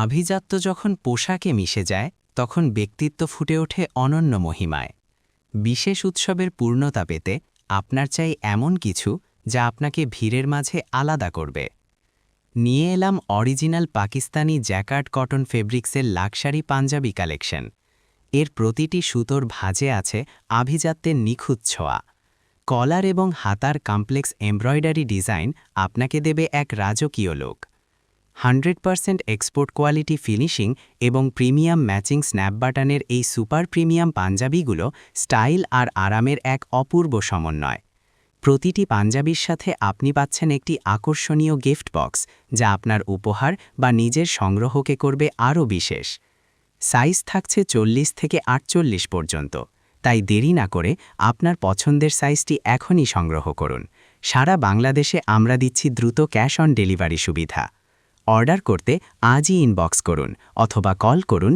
আভিজাত্য যখন পোশাকে মিশে যায় তখন ব্যক্তিত্ব ফুটে ওঠে অনন্য মহিমায়। বিশেষ উৎসবের পূর্ণতা পেতে আপনার চাই এমন কিছু যা আপনাকে ভিড়ের মাঝে আলাদা করবে। নিয়ে এলাম অরিজিনাল পাকিস্তানি জ্যাকার্ড কটন ফেব্রিক্সের লাক্সারি পাঞ্জাবি কালেকশন। এর প্রতিটি সুতোর ভাঁজে আছে আভিজাত্যের নিখুঁত ছোঁয়া। কলার এবং হাতার কমপ্লেক্স এমব্রয়ডারি ডিজাইন আপনাকে দেবে এক রাজকীয় লোক। 100% এক্সপোর্ট কোয়ালিটি ফিনিশিং এবং প্রিমিয়াম ম্যাচিং স্ন্যাপ বাটনের এই সুপার প্রিমিয়াম পাঞ্জাবিগুলো স্টাইল আর আরামের এক অপূর্ব সমন্বয়। প্রতিটি পাঞ্জাবির সাথে আপনি পাচ্ছেন একটি আকর্ষণীয় গিফট বক্স, যা আপনার উপহার বা নিজের সংগ্রহকে করবে আরও বিশেষ। সাইজ থাকছে 40 থেকে 48 পর্যন্ত, তাই দেরি না করে আপনার পছন্দের সাইজটি এখনই সংগ্রহ করুন। সারা বাংলাদেশে আমরা দিচ্ছি দ্রুত ক্যাশ অন ডেলিভারি সুবিধা। অর্ডার করতে আজই ইনবক্স করুন অথবা কল করুন